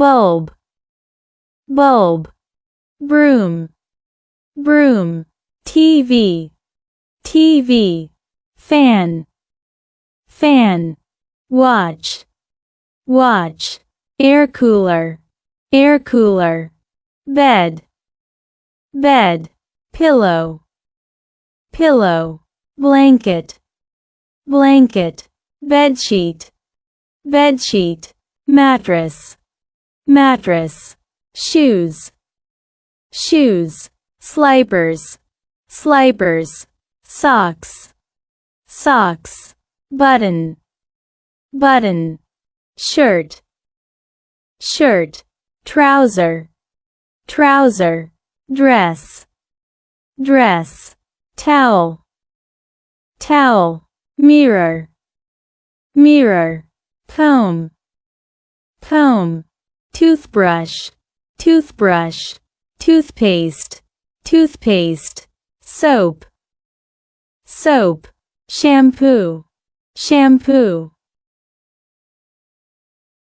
bulb, bulb. Broom, broom. TV, TV. Fan, fan. Watch, watch. Air cooler, air cooler. Bed, bed. Pillow, pillow. Blanket, blanket. Bedsheet, bedsheet. Mattress, mattress. Shoes, shoes. Slippers, slippers. Socks, socks. Button, button. Shirt, shirt. Trouser, trouser. Dress, dress. Towel, towel. Mirror, mirror. Comb, comb. Toothbrush, toothbrush. Toothpaste, toothpaste. Soap, soap. Shampoo, shampoo.